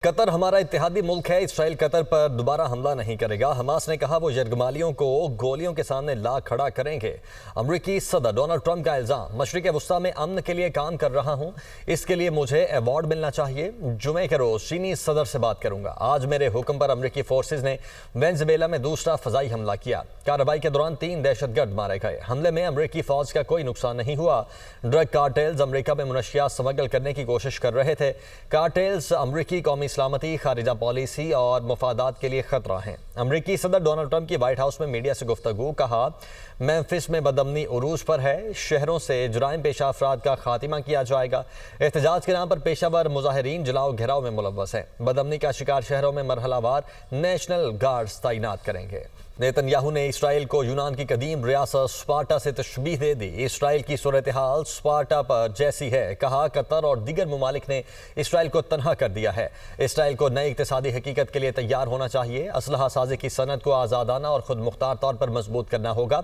قطر ہمارا اتحادی ملک ہے۔ اسرائیل قطر پر دوبارہ حملہ نہیں کرے گا۔ حماس نے کہا وہ یرغمالیوں کو گولیوں کے سامنے لا کھڑا کریں گے۔ امریکی صدر ڈونلڈ ٹرمپ کا الزام، مشرق وسطیٰ میں امن کے لیے کام کر رہا ہوں، اس کے لیے مجھے ایوارڈ ملنا چاہیے۔ جمعے کے روز چینی صدر سے بات کروں گا۔ آج میرے حکم پر امریکی فورسز نے وینزویلا میں دوسرا فضائی حملہ کیا۔ کارروائی کے دوران 3 دہشت گرد مارے گئے۔ حملے میں امریکی فوج کا کوئی نقصان نہیں ہوا۔ ڈرگ کارٹیلز امریکہ میں منشیات اسمگل کرنے کی کوشش کر رہے تھے۔ کارٹیلز امریکی قومی سلامتی، خارجہ پالیسی اور مفادات کے لیے خطرہ ہیں۔ امریکی صدر ڈونلڈ ٹرمپ کی وائٹ ہاؤس میں میڈیا سے گفتگو، کہا میمفس میں بدامنی عروج پر ہے، شہروں سے جرائم پیشہ افراد کا خاتمہ کیا جائے گا۔ احتجاج کے نام پر پیشہ ور مظاہرین جلاؤ گھیراؤ میں ملوث ہیں۔ بدامنی کا شکار شہروں میں مرحلہ وار نیشنل گارڈز تعینات کریں گے۔ نیتن یاہو نے اسرائیل کو یونان کی قدیم ریاست سپارٹا سے تشبیہ دے دی۔ اسرائیل کی صورتحال سپارٹا پر جیسی ہے، کہا قطر اور دیگر ممالک نے اسرائیل کو تنہا کر دیا ہے۔ اسرائیل کو نئی اقتصادی حقیقت کے لیے تیار ہونا چاہیے۔ اسلحہ سازی کی صنعت کو آزادانہ اور خود مختار طور پر مضبوط کرنا ہوگا۔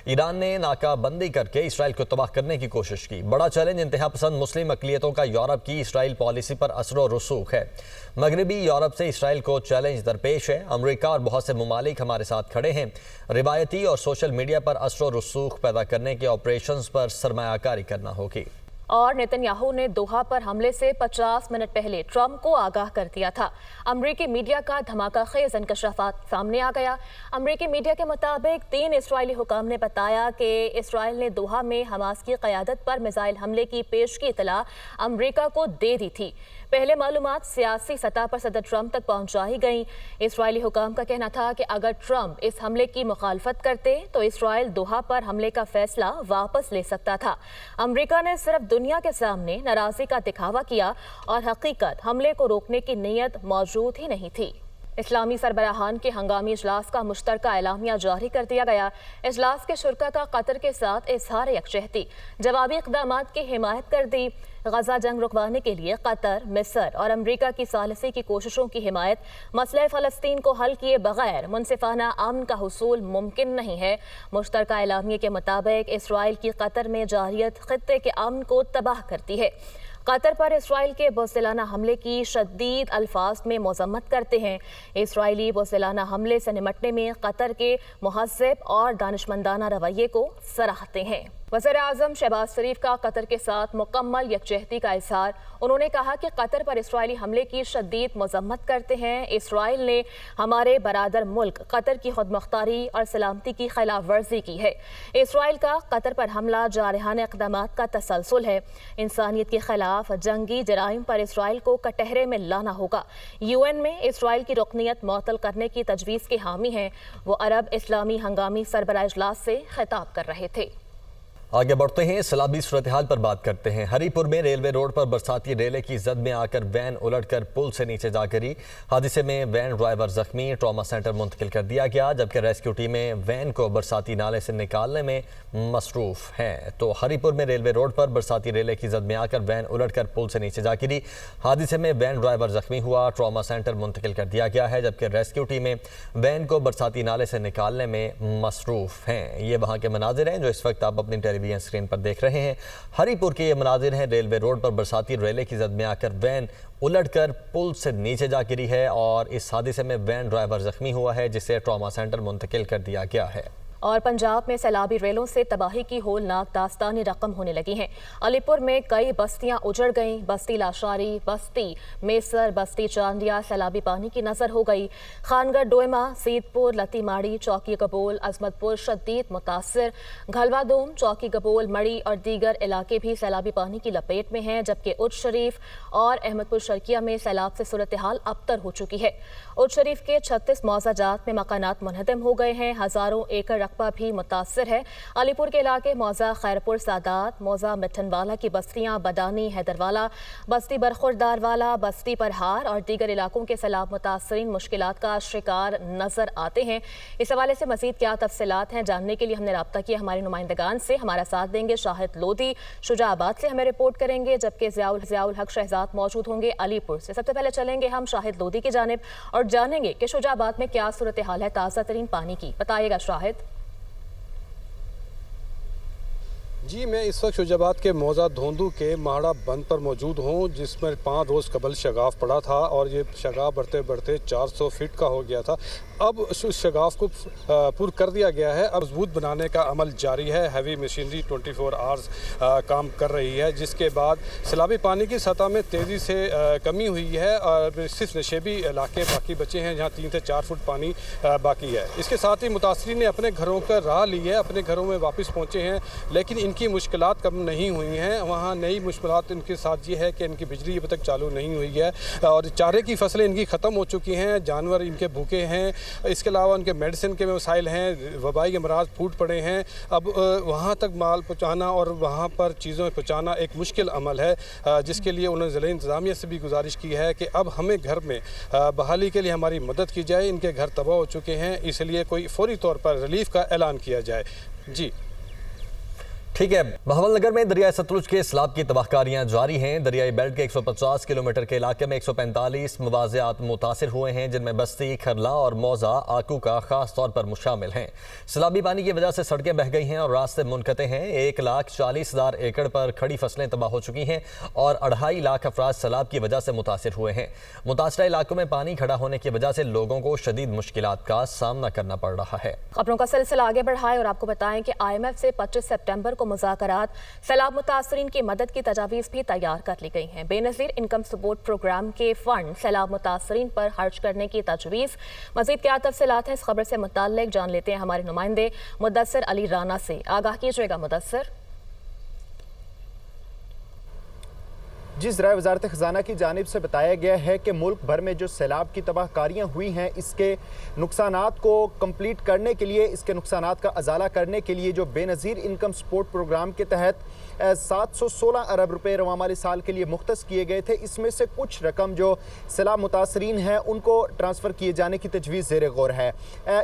ایران نے ناکہ بندی کر کے اسرائیل کو تباہ کرنے کی کوشش کی۔ بڑا چیلنج انتہا پسند مسلم اقلیتوں کا یورپ کی اسرائیل پالیسی پر اثر و رسوخ ہے۔ مغربی یورپ سے اسرائیل کو چیلنج درپیش ہے۔ امریکہ اور بہت سے ممالک ہمارے ساتھ کھڑے ہیں۔ روایتی اور سوشل میڈیا پر اثر و رسوخ پیدا کرنے کے آپریشنز پر سرمایہ کاری کرنا ہوگی۔ اور نیتن یاہو نے دوحہ پر حملے سے 50 منٹ پہلے ٹرمپ کو آگاہ کر دیا تھا۔ امریکی میڈیا کا دھماکہ خیز انکشافات سامنے آ گیا۔ امریکی میڈیا کے مطابق 3 اسرائیلی حکام نے بتایا کہ اسرائیل نے دوحہ میں حماس کی قیادت پر میزائل حملے کی پیشگی اطلاع امریکہ کو دے دی تھی۔ پہلے معلومات سیاسی سطح پر صدر ٹرمپ تک پہنچائی گئیں۔ اسرائیلی حکام کا کہنا تھا کہ اگر ٹرمپ اس حملے کی مخالفت کرتے تو اسرائیل دوحہ پر حملے کا فیصلہ واپس لے سکتا تھا۔ امریکہ نے صرف دنیا کے سامنے ناراضی کا دکھاوا کیا اور حقیقت حملے کو روکنے کی نیت موجود ہی نہیں تھی۔ اسلامی سربراہان کے ہنگامی اجلاس کا مشترکہ اعلامیہ جاری کر دیا گیا۔ اجلاس کے شرکاء کا قطر کے ساتھ اظہار یکجہتی، جوابی اقدامات کی حمایت کر دی۔ غزہ جنگ رکوانے کے لیے قطر، مصر اور امریکہ کی ثالثی کی کوششوں کی حمایت۔ مسئلہ فلسطین کو حل کیے بغیر منصفانہ امن کا حصول ممکن نہیں ہے۔ مشترکہ اعلامیے کے مطابق اسرائیل کی قطر میں جارحیت خطے کے امن کو تباہ کرتی ہے۔ قطر پر اسرائیل کے بزدلانہ حملے کی شدید الفاظ میں مذمت کرتے ہیں۔ اسرائیلی بزدلانہ حملے سے نمٹنے میں قطر کے مہذب اور دانشمندانہ رویے کو سراہتے ہیں۔ وزیر اعظم شہباز شریف کا قطر کے ساتھ مکمل یکجہتی کا اظہار۔ انہوں نے کہا کہ قطر پر اسرائیلی حملے کی شدید مذمت کرتے ہیں۔ اسرائیل نے ہمارے برادر ملک قطر کی خود مختاری اور سلامتی کی خلاف ورزی کی ہے۔ اسرائیل کا قطر پر حملہ جارحانہ اقدامات کا تسلسل ہے۔ انسانیت کے خلاف جنگی جرائم پر اسرائیل کو کٹہرے میں لانا ہوگا۔ UN میں اسرائیل کی رکنیت معطل کرنے کی تجویز کے حامی ہیں۔ وہ عرب اسلامی ہنگامی سربراہ اجلاس سے خطاب کر رہے تھے۔ آگے بڑھتے ہیں، سیلابی صورتحال پر بات کرتے ہیں۔ ہری پور میں ریلوے روڈ پر برساتی ریلے کی زد میں آ کر وین الٹ کر پل سے نیچے جا گری۔ حادثے میں وین ڈرائیور زخمی، ٹراما سینٹر منتقل کر دیا گیا، جبکہ ریسکیو ٹیمیں وین کو برساتی نالے سے نکالنے میں مصروف ہیں۔ تو ہری پور میں ریلوے روڈ پر برساتی ریلے کی زد میں آ کر وین الٹ کر پل سے نیچے جا گری۔ حادثے میں وین ڈرائیور زخمی ہوا، ٹراما سینٹر منتقل کر دیا گیا ہے، جبکہ ریسکیو ٹیمیں وین کو برساتی نالے سے نکالنے میں مصروف ہیں۔ یہ وہاں کے مناظر ہیں جو اس وقت آپ اپنی ٹیلی ویژن اسکرین پر دیکھ رہے ہیں۔ ہری پور کے یہ مناظر ہیں، ریلوے روڈ پر برساتی ریلے کی زد میں آ کر وین الٹ کر پل سے نیچے جا گری ہے اور اس حادثے میں وین ڈرائیور زخمی ہوا ہے، جسے ٹراما سینٹر منتقل کر دیا گیا ہے۔ اور پنجاب میں سیلابی ریلوں سے تباہی کی ہولناک داستانی رقم ہونے لگی ہیں۔ علی پور میں کئی بستیاں اجڑ گئیں۔ بستی لاشاری، بستی میسر، بستی چاندیا سیلابی پانی کی نظر ہو گئی۔ خانگڑھ ڈوئمہ، سید پور، لتی ماڑی، چوکی گبول، عظمت پور شدید متاثر۔ گھلوا دوم، چوکی گبول، مڑی اور دیگر علاقے بھی سیلابی پانی کی لپیٹ میں ہیں، جبکہ اچ شریف اور احمد پور شرقیہ میں سیلاب سے صورتحال ابتر ہو چکی ہے۔ اچ شریف کے 36 موضع جات میں مکانات منہدم ہو گئے ہیں، ہزاروں ایکڑ رقبہ بھی متاثر ہے۔ علی پور کے علاقے موضع خیرپور سادات، موضع مٹھن والا کی بستیاں بدانی، حیدروالا، بستی برخوردار والا، بستی پرہار اور دیگر علاقوں کے سیلاب متاثرین مشکلات کا شکار نظر آتے ہیں۔ اس حوالے سے مزید کیا تفصیلات ہیں جاننے کے لیے ہم نے رابطہ کیا ہمارے نمائندگان سے۔ ہمارا ساتھ دیں گے شاہد لودھی، شجاع آباد سے ہمیں رپورٹ کریں گے، جبکہ ضیاء الحق شہزاد موجود ہوں گے علی پور سے۔ سب سے پہلے چلیں گے ہم شاہد لودھی کی جانب اور جانیں گے کہ شجاع آباد میں کیا صورتحال ہے تازہ ترین پانی کی۔ بتائیے گا شاہد۔ جی میں اس وقت شجاباد کے موزہ دھوندو کے ماہڑا بند پر موجود ہوں، جس میں 5 روز قبل شگاف پڑا تھا اور یہ شگاف بڑھتے بڑھتے 400 فٹ کا ہو گیا تھا۔ اب اس شگاف کو پر کر دیا گیا ہے، اب مضبوط بنانے کا عمل جاری ہے۔ ہیوی مشینری 24 آورز کام کر رہی ہے، جس کے بعد سیلابی پانی کی سطح میں تیزی سے کمی ہوئی ہے اور صرف نشیبی علاقے باقی بچے ہیں جہاں 3 سے 4 فٹ پانی باقی ہے۔ اس کے ساتھ ہی متاثرین نے اپنے گھروں کا راہ لی ہے، اپنے گھروں میں واپس پہنچے ہیں، لیکن ان کی مشکلات کم نہیں ہوئی ہیں۔ وہاں نئی مشکلات ان کے ساتھ یہ ہے کہ ان کی بجلی اب تک چالو نہیں ہوئی ہے اور چارے کی فصلیں ان کی ختم ہو چکی ہیں، جانور ان کے بھوکے ہیں، اس کے علاوہ ان کے میڈیسن کے مسائل ہیں، وبائی امراض پھوٹ پڑے ہیں۔ اب وہاں تک مال پہنچانا اور وہاں پر چیزیں پہنچانا ایک مشکل عمل ہے، جس کے لیے انہوں نے ضلع انتظامیہ سے بھی گزارش کی ہے کہ اب ہمیں گھر میں بحالی کے لیے ہماری مدد کی جائے۔ ان کے گھر تباہ ہو چکے ہیں، اس لیے کوئی فوری طور پر ریلیف کا اعلان کیا جائے۔ جی ٹھیک ہے، بہاول نگر میں دریائے ستلج کے سیلاب کی تباہ کاریاں جاری ہیں۔ دریائی بیلٹ کے 150 کلومیٹر کے علاقے میں 145 مواضعات متاثر ہوئے ہیں، جن میں بستی، کھرلا اور موزہ آکو کا خاص طور پر شامل ہیں۔ سیلابی پانی کی وجہ سے سڑکیں بہہ گئی ہیں اور راستے منقطع ہیں۔ 1,40,000 ایکڑ پر کھڑی فصلیں تباہ ہو چکی ہیں اور 2.5 لاکھ افراد سیلاب کی وجہ سے متاثر ہوئے ہیں۔ متاثرہ علاقوں میں پانی کھڑا ہونے کی وجہ سے لوگوں کو شدید مشکلات کا سامنا کرنا پڑ رہا ہے۔ خبروں کا سلسلہ آگے بڑھائیں اور آپ کو بتائیں کہ IMF سے 25 سپٹمبر کو مذاکرات سیلاب متاثرین کی مدد کی تجاویز بھی تیار کر لی گئی ہیں۔ بے نظیر انکم سپورٹ پروگرام کے فنڈ سیلاب متاثرین پر خرچ کرنے کی تجویز۔ مزید کیا تفصیلات ہیں اس خبر سے متعلق جان لیتے ہیں ہمارے نمائندے مدثر علی رانا سے۔ آگاہ کیجیے گا مدثر۔ جی ذرائع وزارت خزانہ کی جانب سے بتایا گیا ہے کہ ملک بھر میں جو سیلاب کی تباہ کاریاں ہوئی ہیں، اس کے نقصانات کو کمپلیٹ کرنے کے لیے، اس کے نقصانات کا ازالہ کرنے کے لیے جو بے نظیر انکم سپورٹ پروگرام کے تحت 716 ارب روپے رواں مالی سال کے لیے مختص کیے گئے تھے، اس میں سے کچھ رقم جو سیلاب متاثرین ہیں ان کو ٹرانسفر کیے جانے کی تجویز زیر غور ہے۔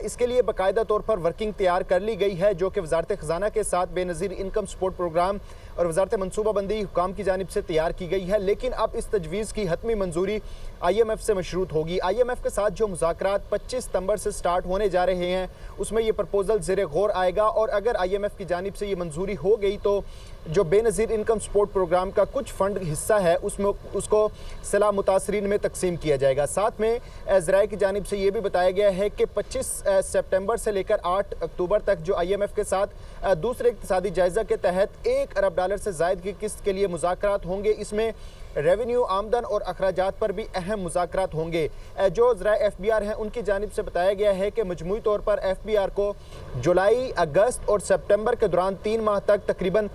اس کے لیے باقاعدہ طور پر ورکنگ تیار کر لی گئی ہے، جو کہ وزارت خزانہ کے ساتھ بے نظیر انکم سپورٹ پروگرام اور وزارت منصوبہ بندی حکام کی جانب سے تیار کی گئی ہے، لیکن اب اس تجویز کی حتمی منظوری IMF سے مشروط ہوگی۔ IMF کے ساتھ جو مذاکرات 25 ستمبر سے سٹارٹ ہونے جا رہے ہیں، اس میں یہ پرپوزل زیر غور آئے گا اور اگر IMF کی جانب سے یہ منظوری ہو گئی تو جو بے نظیر انکم سپورٹ پروگرام کا کچھ فنڈ حصہ ہے اس کو سیلاب متاثرین میں تقسیم کیا جائے گا۔ ساتھ میں ذرائع کی جانب سے یہ بھی بتایا گیا ہے کہ 25 سپٹمبر سے لے کر 8 اکتوبر تک جو IMF کے ساتھ دوسرے اقتصادی جائزہ کے تحت $1 ارب سے زائد کی قسط کے لیے مذاکرات ہوں گے۔ اس میں ریونیو، آمدن اور اخراجات پر بھی اہم مذاکرات ہوں گے۔ جو ذرائع FBR ہیں ان کی جانب سے بتایا گیا ہے کہ مجموعی طور پر FBR کو جولائی، اگست اور سپٹمبر کے دوران 3 ماہ تک تقریباً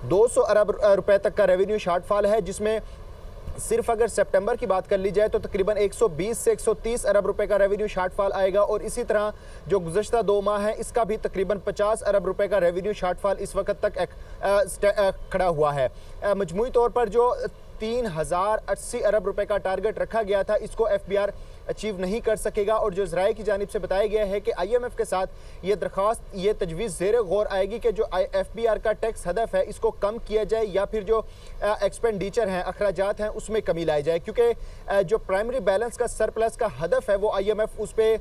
200 ارب روپے تک کا ریونیو شارٹ فال ہے، جس میں صرف اگر سپٹمبر کی بات کر لی جائے تو تقریباً 120 سے 130 ارب روپے کا ریونیو شارٹ فال آئے گا اور اسی طرح جو گزشتہ 2 ماہ ہیں اس کا بھی تقریباً 50 ارب روپے کا ریونیو شارٹ فال اس وقت تک کھڑا ہوا ہے۔ مجموعی طور پر جو 3080 ارب روپے کا ٹارگٹ رکھا گیا تھا، اس کو FBR اچیو نہیں کر سکے گا اور جو ذرائع کی جانب سے بتایا گیا ہے کہ IMF کے ساتھ یہ درخواست، یہ تجویز زیر غور آئے گی کہ جو FBR کا ٹیکس ہدف ہے اس کو کم کیا جائے یا پھر جو ایکسپینڈیچر ہیں، اخراجات ہیں، اس میں کمی لائی جائے، کیونکہ جو پرائمری بیلنس کا سرپلس کا ہدف ہے وہ IMF اس پہ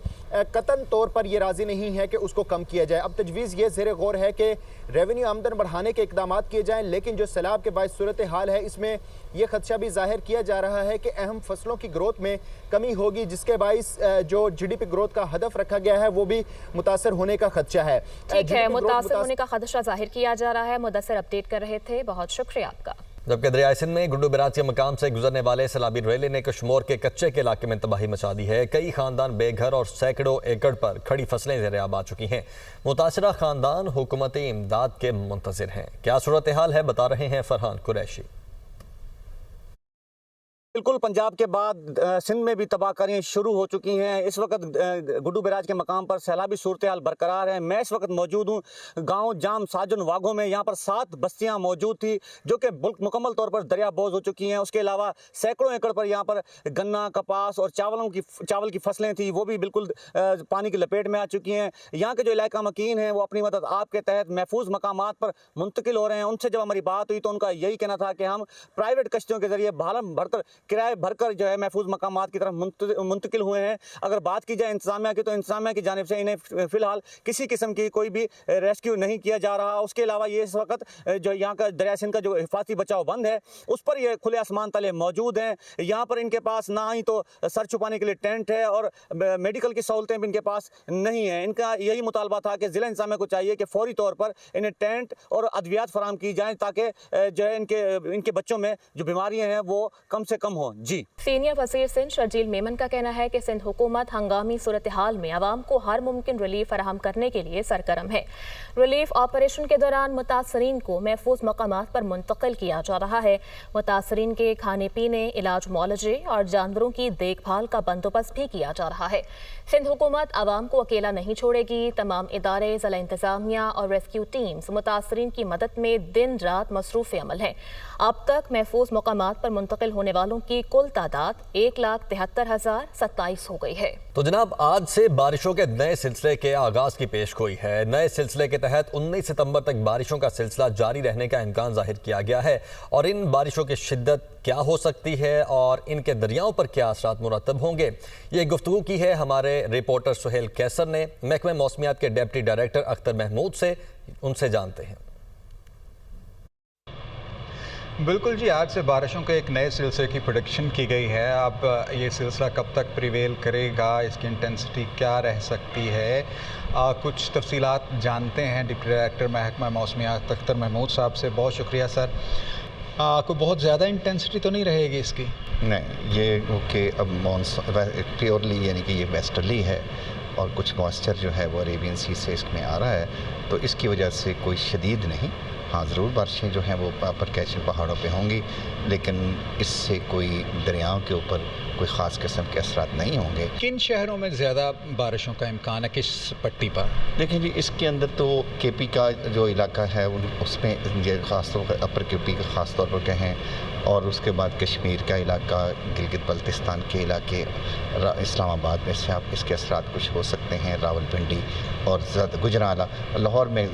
قطعاً طور پر یہ راضی نہیں ہے کہ اس کو کم کیا جائے۔ اب تجویز یہ زیر غور ہے کہ ریونیو آمدن بڑھانے کے اقدامات کیے جائیں، لیکن جو سیلاب کے باعث صورتحال ہے اس میں یہ خدشہ بھی ظاہر کیا جا رہا ہے کہ اہم فصلوں کی گروتھ میں کمی ہوگی، جس کے باعث جو GDP گروتھ کا ہدف رکھا گیا ہے وہ بھی متاثر ہونے کا خدشہ ہے۔ ٹھیک ہے، متاثر ہونے کا خدشہ ظاہر کیا جا رہا ہے۔ مدثر اپڈیٹ کر رہے تھے، بہت شکریہ آپ کا۔ جبکہ دریائے سندھ میں گڈو براج کے مقام سے گزرنے والے سیلابی ریلے نے کشمور کے کچے کے علاقے میں تباہی مچا دی ہے۔ کئی خاندان بے گھر اور سینکڑوں ایکڑ پر کھڑی فصلیں زیر آب آ چکی ہیں۔ متاثرہ خاندان حکومتی امداد کے منتظر ہیں۔ کیا صورتحال ہے، بتا رہے ہیں فرحان قریشی۔ بالکل پنجاب کے بعد سندھ میں بھی تباہ کاریاں شروع ہو چکی ہیں۔ اس وقت گڈو بیراج کے مقام پر سیلابی صورتحال برقرار ہے۔ میں اس وقت موجود ہوں گاؤں جام ساجن واگھوں میں۔ یہاں پر 7 بستیاں موجود تھی جو کہ مکمل طور پر دریا بوز ہو چکی ہیں۔ اس کے علاوہ سینکڑوں ایکڑ پر یہاں پر گنا، کپاس اور چاول کی فصلیں تھیں، وہ بھی بالکل پانی کی لپیٹ میں آ چکی ہیں۔ یہاں کے جو علاقہ مکین ہیں وہ اپنی مدد آپ کے تحت محفوظ مقامات پر منتقل ہو رہے ہیں۔ ان سے جب ہماری بات ہوئی تو ان کا یہی کہنا تھا کہ ہم پرائیویٹ کشتیوں کے ذریعے بھر کر کرائے بھر کر جو ہے محفوظ مقامات کی طرف منتقل ہوئے ہیں۔ اگر بات کی جائے انتظامیہ کی تو انتظامیہ کی جانب سے انہیں فی الحال کسی قسم کی کوئی بھی ریسکیو نہیں کیا جا رہا۔ اس کے علاوہ یہ اس وقت جو یہاں کا دریائے سندھ کا جو حفاظتی بچاؤ بند ہے اس پر یہ کھلے آسمان تلے موجود ہیں۔ یہاں پر ان کے پاس نہ ہی تو سر چھپانے کے لیے ٹینٹ ہے اور میڈیکل کی سہولتیں بھی ان کے پاس نہیں ہیں۔ ان کا یہی مطالبہ تھا کہ ضلع انتظامیہ کو چاہیے کہ فوری طور پر انہیں ٹینٹ اور ادویات فراہم کی جائیں تاکہ جو ہے ان کے بچوں میں جو بیماریاں ہیں وہ کم سے کم ہوں۔ جی سینئر وزیر سندھ شرجیل میمن کا کہنا ہے کہ سندھ حکومت ہنگامی صورتحال میں عوام کو ہر ممکن ریلیف فراہم کرنے کے لیے سرگرم ہے۔ ریلیف آپریشن کے دوران متاثرین کو محفوظ مقامات پر منتقل کیا جا رہا ہے۔ متاثرین کے کھانے پینے، علاج معالجے اور جانوروں کی دیکھ بھال کا بندوبست بھی کیا جا رہا ہے۔ سندھ حکومت عوام کو اکیلا نہیں چھوڑے گی۔ تمام ادارے، ضلع انتظامیہ اور ریسکیو ٹیمز متاثرین کی مدد میں دن رات مصروف عمل ہیں۔ اب تک محفوظ مقامات پر منتقل ہونے والوں کی کل تعداد 1,73,027 ہو گئی ہے۔ تو جناب آج سے بارشوں کے نئے سلسلے کے آغاز کی پیش گوئی ہے۔ نئے سلسلے کے تحت 19 ستمبر تک بارشوں کا سلسلہ جاری رہنے کا امکان ظاہر کیا گیا ہے، اور ان بارشوں کی شدت کیا ہو سکتی ہے اور ان کے دریاؤں پر کیا اثرات مرتب ہوں گے، یہ گفتگو کی ہے ہمارے رپورٹر سہیل کیسر نے محکمہ موسمیات کے ڈپٹی ڈائریکٹر اختر محمود سے۔ ان سے جانتے ہیں۔ بالکل جی، آج سے بارشوں کے ایک نئے سلسلے کی پریڈکشن کی گئی ہے۔ اب یہ سلسلہ کب تک پریویل کرے گا، اس کی انٹینسٹی کیا رہ سکتی ہے، کچھ تفصیلات جانتے ہیں ڈپٹی ڈائریکٹر محکمہ موسمیات اختر محمود صاحب سے۔ بہت شکریہ سر۔ کوئی بہت زیادہ انٹینسٹی تو نہیں رہے گی اس کی؟ نہیں، یہ کہ اب پیورلی یعنی کہ یہ ویسٹرلی ہے اور کچھ موئسچر جو ہے وہ عریبین سی سے اس میں آ رہا ہے، تو اس کی وجہ سے کوئی شدید نہیں۔ ہاں ضرور بارشیں جو ہیں وہ پر کیچن پہاڑوں پہ ہوں گی، لیکن اس سے کوئی دریاؤں کے اوپر کوئی خاص قسم کے اثرات نہیں ہوں گے۔ کن شہروں میں زیادہ بارشوں کا امکان ہے، کس پٹی پر؟ دیکھیں جی، اس کے اندر تو کے پی کا جو علاقہ ہے اس میں یہ خاص طور پر اپر کے پی کا خاص طور پر کہیں، اور اس کے بعد کشمیر کا علاقہ، گلگت بلتستان کے علاقے، اسلام آباد میں سے آپ اس کے اثرات کچھ ہو سکتے ہیں، راول پنڈی اور گجرانوالہ، لاہور میں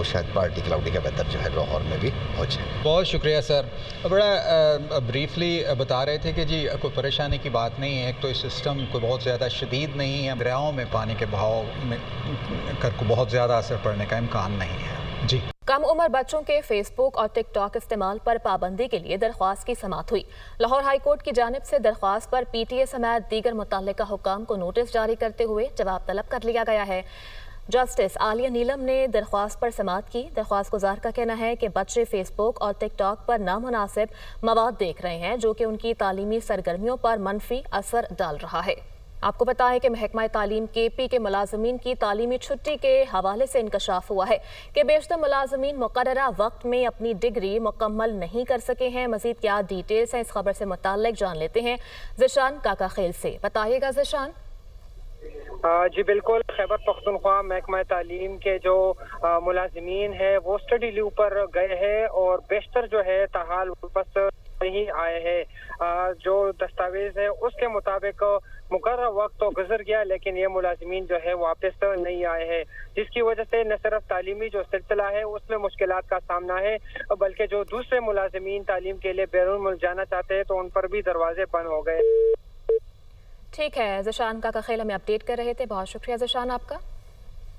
شاید پارٹی کلاؤڈی کا بہتر جو ہے لاہور میں بھی ہو جائے۔ بہت شکریہ سر۔ بڑا بریفلی بتا رہے تھے کہ جی کوئی پریشانی کی بات نہیں ہے، ایک تو اس سسٹم کوئی بہت زیادہ شدید نہیں ہے، دریاؤں میں پانی کے بہاؤ میں کو بہت زیادہ اثر پڑنے کا امکان نہیں ہے۔ جی، کم عمر بچوں کے فیس بک اور ٹک ٹاک استعمال پر پابندی کے لیے درخواست کی سماعت ہوئی۔ لاہور ہائی کورٹ کی جانب سے درخواست پر پی ٹی اے سمیت دیگر متعلقہ حکام کو نوٹس جاری کرتے ہوئے جواب طلب کر لیا گیا ہے۔ جسٹس عالیہ نیلم نے درخواست پر سماعت کی۔ درخواست گزار کا کہنا ہے کہ بچے فیس بک اور ٹک ٹاک پر نامناسب مواد دیکھ رہے ہیں جو کہ ان کی تعلیمی سرگرمیوں پر منفی اثر ڈال رہا ہے۔ آپ کو بتائیں کہ محکمہ تعلیم کے پی کے ملازمین کی تعلیمی چھٹی کے حوالے سے انکشاف ہوا ہے کہ بیشتر ملازمین مقررہ وقت میں اپنی ڈگری مکمل نہیں کر سکے ہیں۔ مزید کیا ڈیٹیلز ہیں اس خبر سے متعلق جان لیتے ہیں ذیشان کاکا خیل سے۔ بتائیے گا ذیشان۔ جی بالکل، خیبر پختونخوا محکمہ تعلیم کے جو ملازمین ہیں وہ اسٹڈی لیو پر گئے ہیں اور بیشتر جو ہے تاحال واپس نہیں آئے ہیں۔ جو دستاویز ہے اس کے مطابق مقررہ وقت تو گزر گیا، لیکن یہ ملازمین جو ہے واپس نہیں آئے ہیں، جس کی وجہ سے نہ صرف تعلیمی جو سلسلہ ہے اس میں مشکلات کا سامنا ہے، بلکہ جو دوسرے ملازمین تعلیم کے لیے بیرون ملک جانا چاہتے ہیں تو ان پر بھی دروازے بند ہو گئے۔ ٹھیک ہے، ذیشان کاکا خیل ہمیں اپڈیٹ کر رہے تھے، بہت شکریہ ذیشان آپ کا۔